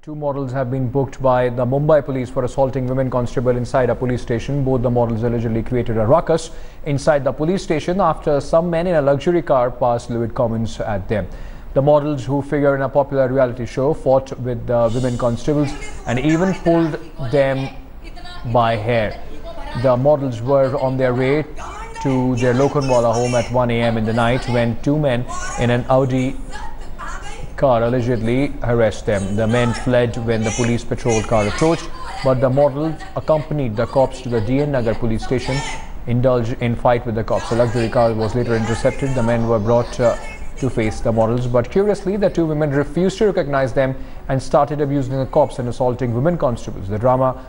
Two models have been booked by the Mumbai police for assaulting women constable inside a police station. Both the models allegedly created a ruckus inside the police station after some men in a luxury car passed lewd comments at them. The models, who figure in a popular reality show, fought with the women constables and even pulled them by hair. The models were on their way to their Lokhandwala home at 1 a.m. in the night when two men in an Audi car allegedly harassed them. The men fled when the police patrol car approached, but the models accompanied the cops to the DN Nagar police station, indulged in fight with the cops. The luxury car was later intercepted. The men were brought to face the models, but curiously the two women refused to recognize them and started abusing the cops and assaulting women constables. The drama,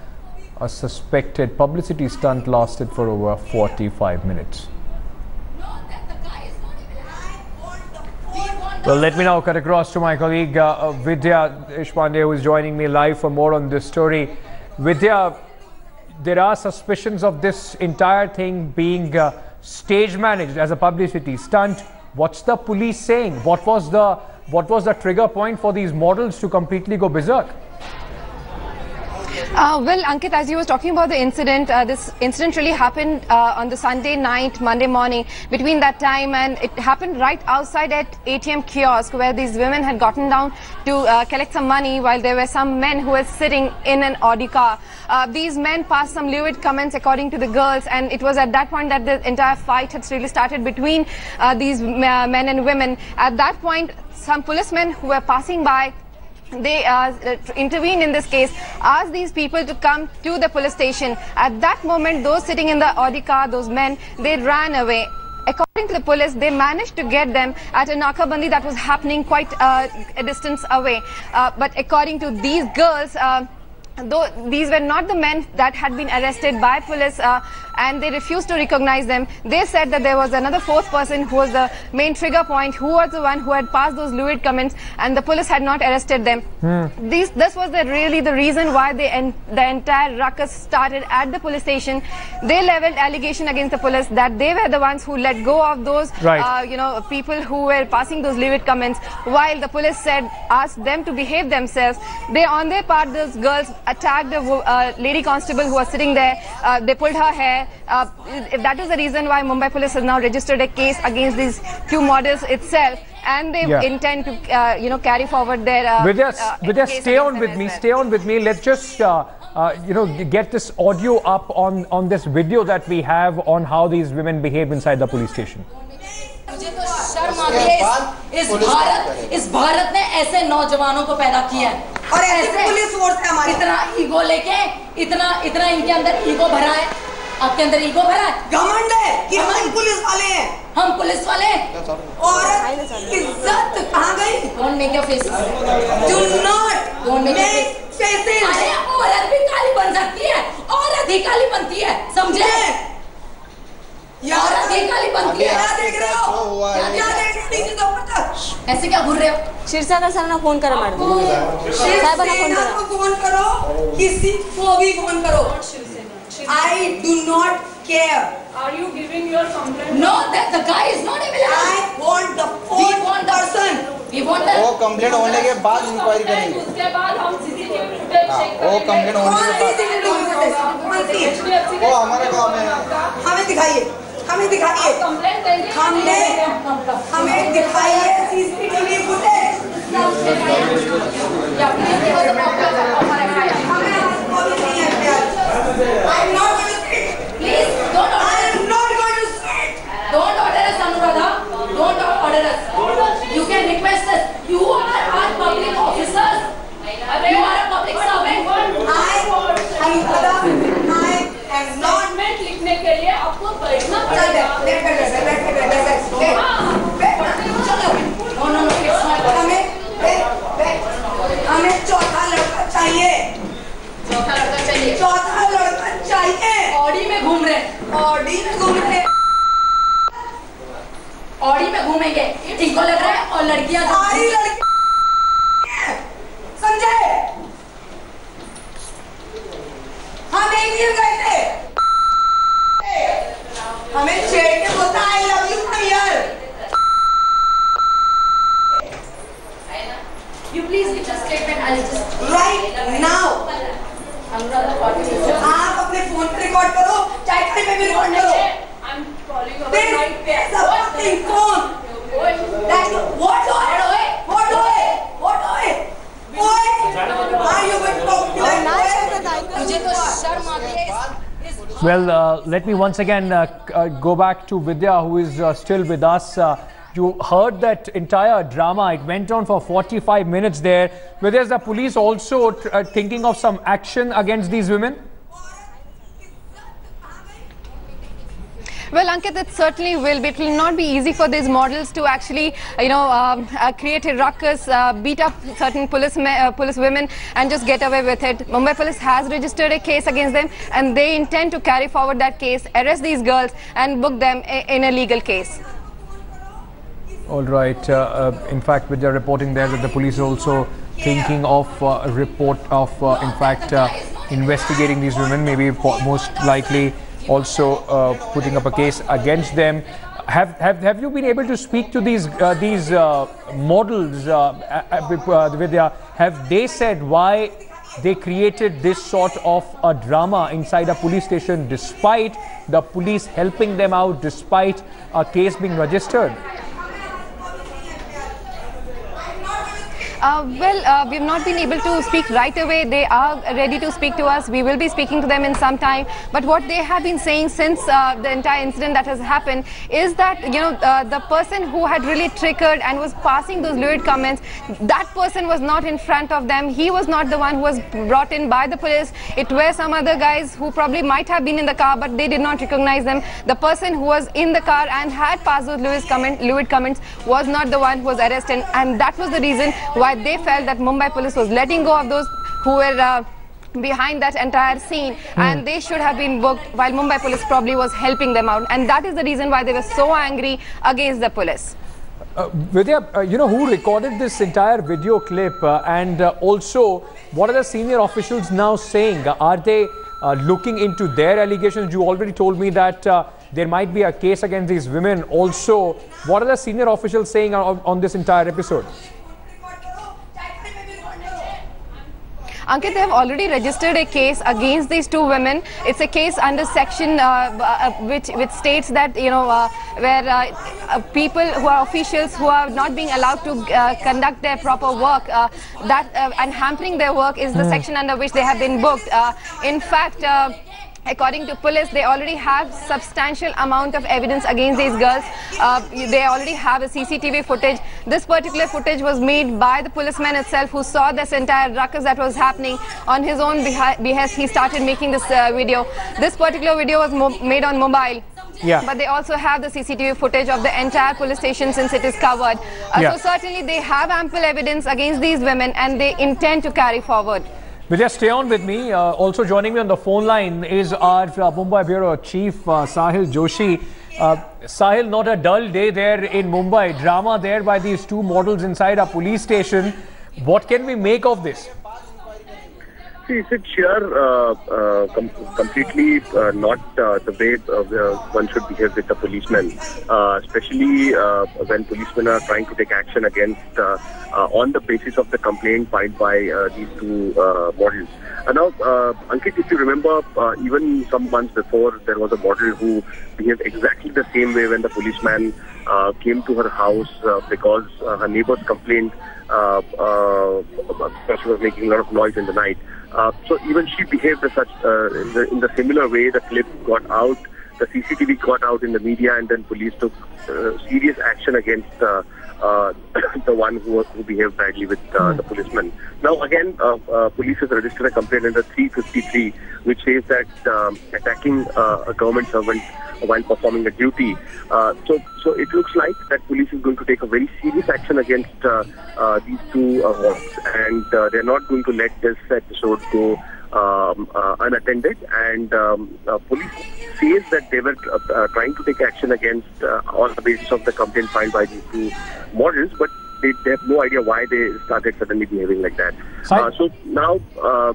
a suspected publicity stunt, lasted for over 45 minutes. Well, let me now cut across to my colleague Vidya Deshpande, who is joining me live for more on this story. Vidya, there are suspicions of this entire thing being stage managed as a publicity stunt. What's the police saying? What was the trigger point for these models to completely go berserk? Well, Ankit, as you were talking about the incident, this incident really happened on the Sunday night, Monday morning, between that time, and it happened right outside at ATM kiosk where these women had gotten down to collect some money while there were some men who were sitting in an Audi car. These men passed some lewd comments according to the girls, and it was at that point that the entire fight had really started between these men and women. At that point, some policemen who were passing by, they intervened in this case, asked these people to come to the police station. At that moment, those sitting in the Audi car, those men, they ran away. According to the police, they managed to get them at a nakabandi that was happening quite a distance away. But according to these girls, though these were not the men that had been arrested by police and they refused to recognize them, they said that there was another fourth person who was the main trigger point, who was the one who had passed those lewd comments, and the police had not arrested them. This was really the reason why the entire ruckus started at the police station. They leveled allegation against the police that they were the ones who let go of those people who were passing those lewd comments, while the police asked them to behave themselves. They, on their part, those girls attacked a lady constable who was sitting there. They pulled her hair. That is the reason why Mumbai police has now registered a case against these two models itself, and they intend to carry forward their Vidya, stay on with me. Stay on with me. Let's just get this audio up on this video that we have on how these women behave inside the police station. मुझे तो शर्म आती है इस भारत ने ऐसे नौजवानों को पैदा किया है और ऐसे पुलिस फोर्स है हमारी, इतना ईगो लेके इतना इनके अंदर ईगो भरा है, आपके अंदर ईगो भरा है, घमंड है कि हम पुलिस वाले हैं, हम पुलिस वाले और इज्जत कहाँ गई? Don't make your faces. Do not make faces. अरे औरत भी काली बन सकती है, औरत ही काली बनती है, समझे? औरत ही काली बनती है। क्या देख रहे हो? क्या देख रहे हो? ऐसे क्या घूर रहे हो? शिरसागर सर ना फोन करो मैडम, शिरसागर को फोन करो, किसी को भी फोन करो। I do not care. Are you giving your complaint? No, that the guy is not even. I want the fourth person. We want the. वो कंप्लेंट होने के बाद इंक्वायरी करेंगे। उसके बाद हम सीसीटीवी फुटेज चेक करेंगे। वो कंप्लेंट होने के बाद। वो हमारा काम है। हमें दिखाइए। हमें दिखाइए। कंप्लेंट देंगे। हमें दिखाइए CCTV footage. I am not going to sit. Please don't order. I am not going to sit. Don't order us, Anuradha. Don't order us. You can request us. You are our public officers. You are a public servant. I am not. लिखने के लिए आपको बैठना पड़ेगा। हमें चौथा लड़का चाहिए। चौथा लड़का चाहिए। ऑडी में घूम रहे। ऑडी में घूम रहे। ऑडी में घूमेंगे। इनको लग रहा है और लड़कियां सारी लड़कियां समझे? हम एक दिन गए थे, हमें छेड़ के बोलता I love you यार। You please give a statement. I'll just. right now. आप अपने फोन पे रिकॉर्ड करो, चाहे कहीं पे भी रिकॉर्ड करो. I'm calling over This my is a fucking phone. That's what do it? What do it? What do it? Boy, are you going to talk to me? मुझे तो शर्म आती है. Well, let me once again go back to Vidya, who is still with us. You heard that entire drama. It went on for 45 minutes there. Vidya, is the police also thinking of some action against these women? Well, Ankit, it certainly will. It will not be easy for these models to actually, create a ruckus, beat up certain police women and just get away with it. Mumbai police has registered a case against them, and they intend to carry forward that case, arrest these girls and book them in a legal case. All right. In fact, with the reporting there that the police are also thinking of a report of, investigating these women, maybe most likely also putting up a case against them. Have you been able to speak to these models, Vidya? Have they said why they created this sort of a drama inside a police station, despite the police helping them out, despite a case being registered? We've not been able to speak right away. They are ready to speak to us. We will be speaking to them in some time. But what they have been saying since the entire incident that has happened is that, the person who had really triggered and was passing those lurid comments, that person was not in front of them. He was not the one who was brought in by the police. It were some other guys who probably might have been in the car, but they did not recognize them. The person who was in the car and had passed those lurid comments was not the one who was arrested. And that was the reason why they felt that Mumbai police was letting go of those who were behind that entire scene, and they should have been booked, while Mumbai police probably was helping them out, and that is the reason why they were so angry against the police. Vidya, who recorded this entire video clip, and also what are the senior officials now saying? Are they looking into their allegations? You already told me that there might be a case against these women. Also, what are the senior officials saying on this entire episode? Ankit, they have already registered a case against these two women. It's a case under section which states that, where people who are officials who are not being allowed to conduct their proper work, and hampering their work is the section under which they have been booked. In fact, according to police, they already have substantial amount of evidence against these girls. They already have a CCTV footage. This particular footage was made by the policeman itself, who saw this entire ruckus that was happening. On his own behest, he started making this video. This particular video was made on mobile. Yeah. But they also have the CCTV footage of the entire police station, since it is covered. So certainly they have ample evidence against these women, and they intend to carry forward. Vidya, stay on with me. Also joining me on the phone line is our Mumbai Bureau Chief Sahil Joshi. Sahil, not a dull day there in Mumbai. Drama there by these two models inside a police station. What can we make of this? See, it's here completely not the way one should behave with a policeman, especially when policemen are trying to take action against on the basis of the complaint filed by these two models. Now, Ankit, if you remember, even some months before, there was a model who behaved exactly the same way when the policeman came to her house because her neighbors complained because she was making a lot of noise in the night. So even she behaved as such in the similar way. The clip got out, the CCTV got out in the media, and then police took serious action against the one who behaved badly with the policeman. Now again, police has registered a complaint under 353, which says that attacking a government servant while performing a duty. So it looks like that police is going to take a very serious action against these two models, and they're not going to let this episode go unattended. And police says that they were trying to take action against on the basis of the complaint filed by these two models, but they have no idea why they started suddenly behaving like that. So now,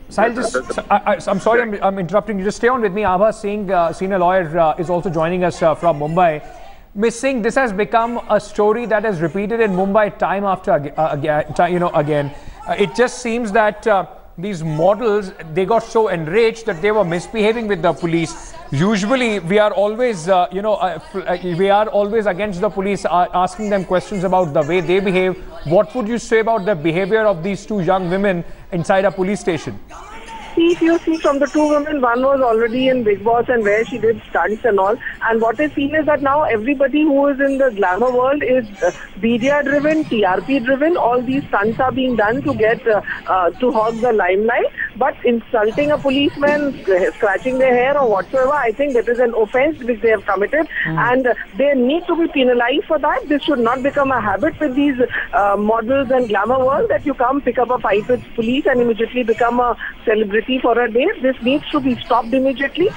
Sahil, I'm sorry, I'm interrupting you. Just stay on with me. Abha Singh, senior lawyer, is also joining us from Mumbai. Ms. Singh, this has become a story that is repeated in Mumbai time after again. It just seems that these models, they got so enraged that they were misbehaving with the police. Usually, we are always, we are always against the police, asking them questions about the way they behave. What would you say about the behavior of these two young women inside a police station? See, if you see from the two women, one was already in Big Boss and where she did stunts and all. And what I feel is that now everybody who is in the glamour world is media driven, TRP driven. All these stunts are being done to get to hog the limelight. But insulting a policeman, scratching their hair or whatsoever, I think that is an offence which they have committed, and they need to be penalized for that. This should not become a habit with these models and glamour world that you come pick up a fight with police and immediately become a celebrity for a day. This needs to be stopped immediately,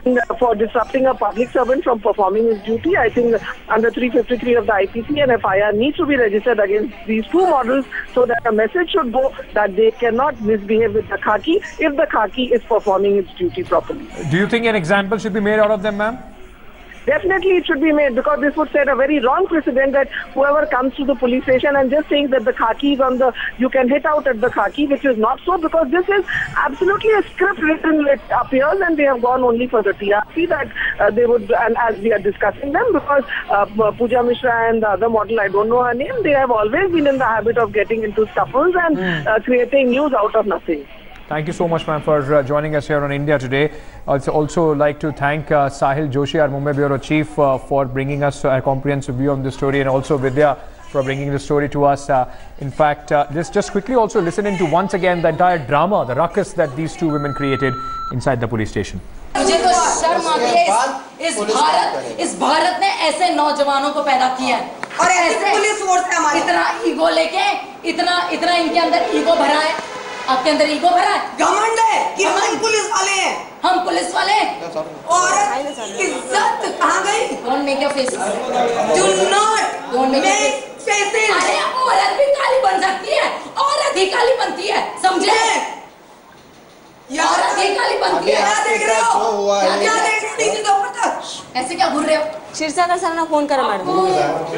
and for disrupting a public servant from performing his duty, I think under 353 of the IPC, an FIR needs to be registered against these two models so that a message should go that they cannot misbehave with the khaki if the khaki is performing its duty properly. Do you think an example should be made out of them, ma'am? Definitely it should be made, because this would set a very wrong precedent that whoever comes to the police station and just saying that the khaki is on the, you can hit out at the khaki, which is not so, because this is absolutely a script written, it appears, and they have gone only for the TRP that they would, and as we are discussing them, because Pooja Mishra and the other model, I don't know her name, they have always been in the habit of getting into scuffles and creating news out of nothing. Thank you so much, ma'am, for joining us here on India Today. I'd also like to thank Sahil Joshi, our Mumbai Bureau Chief, for bringing us a comprehensive view on this story, and also Vidya for bringing the story to us. In fact, let's just quickly also listen into once again the entire drama, the ruckus that these two women created inside the police station. मुझे तो शर्म आती है इस भारत ने ऐसे नौजवानों को पैदा किया है और ऐसे पुलिस फोर्स है हमारी इतना ईगो लेके इतना इनके अंदर ईगो भरा है आपके अंदर ईगो भरा है घमंड है कि हम पुलिस वाले हैं हम पुलिस वाले हैं और इज्जत कहाँ गई don't make your face do not don't make faces अरे औरत भी काली बन सकती है औरत ही काली बनती है समझे औरत ही काली बनती है क्या देख रहे हो क्या देख रहे हो ऐसे क्या घूर रहे हो क्षीरसागर सर ने फोन करा मैडम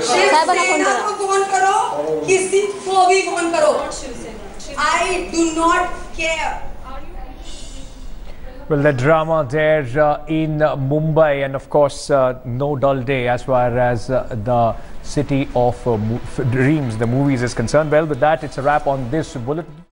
साहब फोन करो किसी को भी फोन करो I do not care. Well, the drama there in Mumbai, and of course, no dull day as far as the city of dreams, the movies is concerned. Well, with that, it's a wrap on this bulletin.